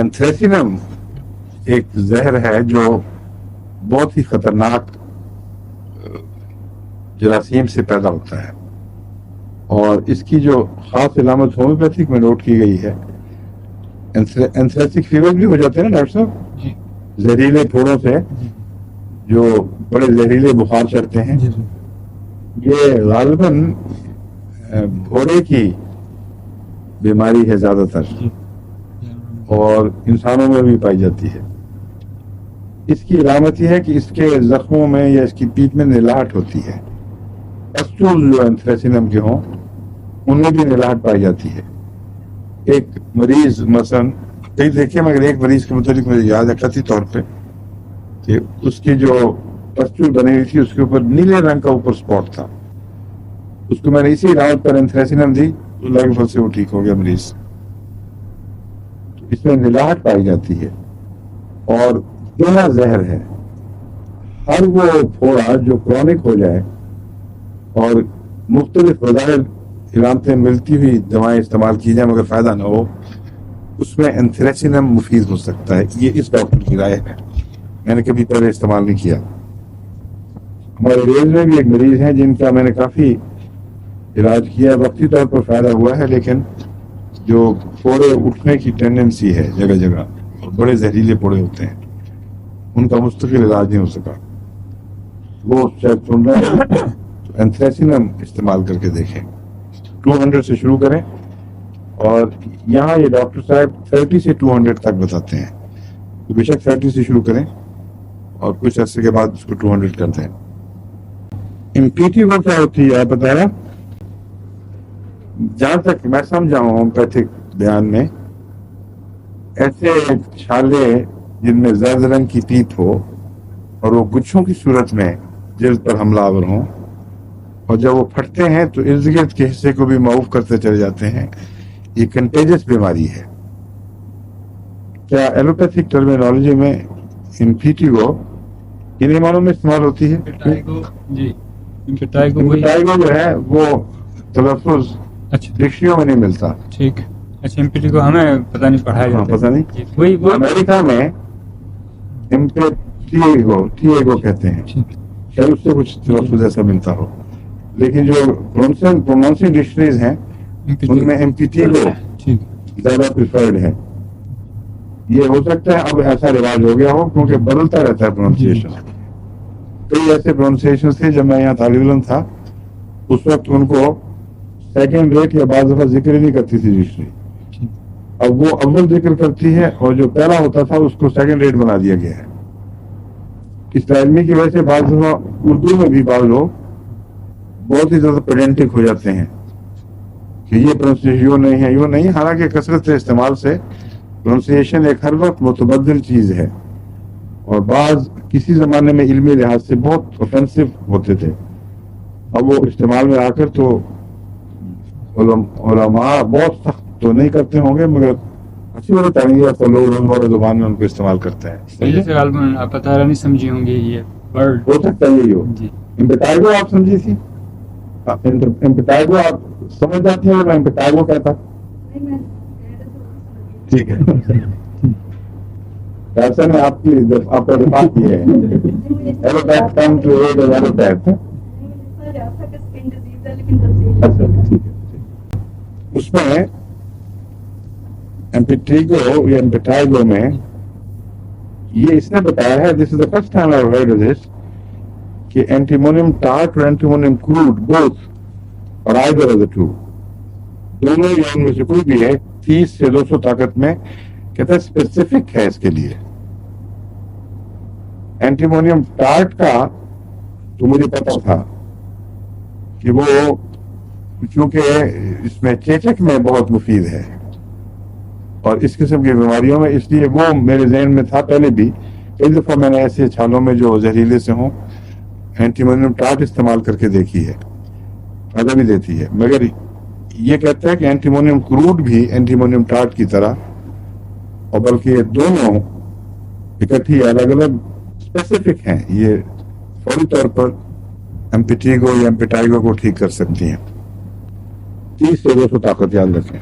एंथ्रेसिनम एक जहर है जो बहुत ही खतरनाक जरासीम से पैदा होता है, और इसकी जो खास इलामत होम्योपैथिक में नोट की गई है, एंथ्रेसिक फीवर भी हो जाते हैं ना डॉक्टर साहब, जहरीले फोड़ों से जो बड़े जहरीले बुखार चढ़ते हैं, ये गालिबन फोड़े की बीमारी है ज़्यादातर, और इंसानों में भी पाई जाती है। इसकी इलामत यह है कि इसके जख्मों में या इसकी पीठ में निलाहट होती है। पस्टूल जो एंथ्रेसिनम के हों उनमें भी निलाहट पाई जाती है। एक मरीज मसलन कई देखे, मगर एक मरीज के मुताबिक मुझे याद है कथी तौर पे कि उसकी जो पस्टूल बनी हुई थी उसके ऊपर नीले रंग का ऊपर स्पॉट था। उसको मैंने इसी इलाज पर एंथ्रेसिनम दी, अल्लाह के फजल से वो ठीक हो गया मरीज। इसमें निलाहट पाई जाती है और गहरा जहर है। हर वो फोड़ा जो क्रॉनिक हो जाए और मुख्तलिफ वज़ाइल इलामतें मिलती हुई दवाएं इस्तेमाल की जाए मगर फ़ायदा ना हो, उसमें एंथ्रेसिनम मुफीद हो सकता है। ये इस डॉक्टर की राय है, मैंने कभी पहले इस्तेमाल नहीं किया। हमारे रेंज में भी एक मरीज है जिनका मैंने काफ़ी इलाज किया, वक्ती तौर पर फ़ायदा हुआ है, लेकिन जो फोड़े उठने की टेंडेंसी है जगह जगह और बड़े जहरीले फोड़े होते हैं, उनका मुस्तकिल इलाज नहीं हो सका। वो शायद सुन रहे हैं तो एंथ्रेसिनम इस्तेमाल करके देखें। 200 से शुरू करें, और यहाँ ये डॉक्टर साहब 30 से 200 तक बताते हैं, तो बेशक 30 से शुरू करें और कुछ अर्से के बाद उसको 200 कर दें। इम्पीटीगो क्या होती है आप बताया? जहां तक मैं समझा हूँ होम्योपैथिक बयान में, ऐसे छाले जिनमें जर्द रंग की पीप हो और वो गुच्छों की सूरत में जिल्द पर हमलावर हों, और जब वो फटते हैं तो इर्द गिर्द के हिस्से को भी माऊफ करते चले जाते हैं, ये कंटेजियस बीमारी है। क्या एलोपैथिक टर्मिनोलॉजी में इम्पीटीगो किन मानों में इस्तेमाल होती है? इम्पिटाइगो जो है वो तलफ़ुज़ डिक्शनरी में नहीं मिलता। ठीक है, अच्छा इम्पिटीगो हमें पता नहीं पढ़ाया जाता है। पता नहीं, वही अमेरिका में टीएगो कहते हैं, शायद उससे कुछ तलफ़ुज़ ऐसा मिलता हो, लेकिन जो प्रोनाउंसिंग डिक्शनरीज हैं उनमें इम्पिटीगो ज्यादा प्रिफर्ड है। ये हो सकता है अब ऐसा रिवाज हो गया हो क्योंकि बदलता रहता है प्रोनाउंसिएशन। कई ऐसे प्रोनाउंसिएशन थे जब मैं यहाँ तालिब इल्म था, उस वक्त उनको सेकेंड रेट या बाज़ दफा जिक्र नहीं करती थी डिक्शनरी, अब वो अव्वल जिक्र करती है और जो पहला होता था उसको सेकेंड रेट बना दिया गया है। इस तालमी की वजह से बाज़ दफा उर्दू में भी बाज़ लोग बहुत ही ज्यादा पेडेंटिक हो जाते हैं कि ये प्रोनाउंसिएशन यो नहीं है, यो नहीं। हालांकि कसरत इस्तेमाल से प्रोनाउंसिएशन एक हर वक्त मुतबद्दिल चीज है, और बाज किसी जमाने में इल्मी लिहाज से बहुत ऑफेंसिव होते थे, अब वो इस्तेमाल में आकर तो उलमा बहुत सख्त तो नहीं करते होंगे, मगर अच्छी बात है तो लोग रोजमर्रा जुबान में उनको इस्तेमाल करते हैं। जैसे आप पता नहीं समझी होंगी, ये वर्ड हो सकता है यही हो। इम्पिटाइगो आप समझी थी? इम्पिटाइगो आप समझ जाती है? मैं इम्पिटाइगो कहता, ठीक है। ऐसा ने आपका दिमाग की है allopath come to add allopath. अच्छा ठीक है, उसमें एम्पिटीगो या एम्पिटाइगो में ये इसने बताया है, this is the first time I have heard of this, कि एंटीमोनियम टार्ट और एंटीमोनियम क्रूड बोथ और आइदर ऑफ द टू, दोनों या उनमें से कोई भी है 30 से 200 ताकत में, कहता है स्पेसिफिक है इसके लिए। एंटीमोनियम टार्ट का तो मुझे पता था कि वो चूंकि इसमें चेचक में बहुत मुफीद है और इस किस्म की बीमारियों में, इसलिए वो मेरे जहन में था पहले भी। कई दफा मैंने ऐसे छालों में जो जहरीले से हों एंटीमोनियम टार्ट इस्तेमाल करके देखी है, फायदा भी देती है। मगर ये कहता है कि एंटीमोनियम क्रूड भी एंटीमोनियम टार्ट की तरह, और बल्कि ये दोनों इकट्ठी अलग अलग स्पेसिफिक हैं, ये फौरी तौर पर एम्पिटीगो या एम्पिटाइगो को ठीक कर सकती हैं। 30 से 200 ताकत याद रखें।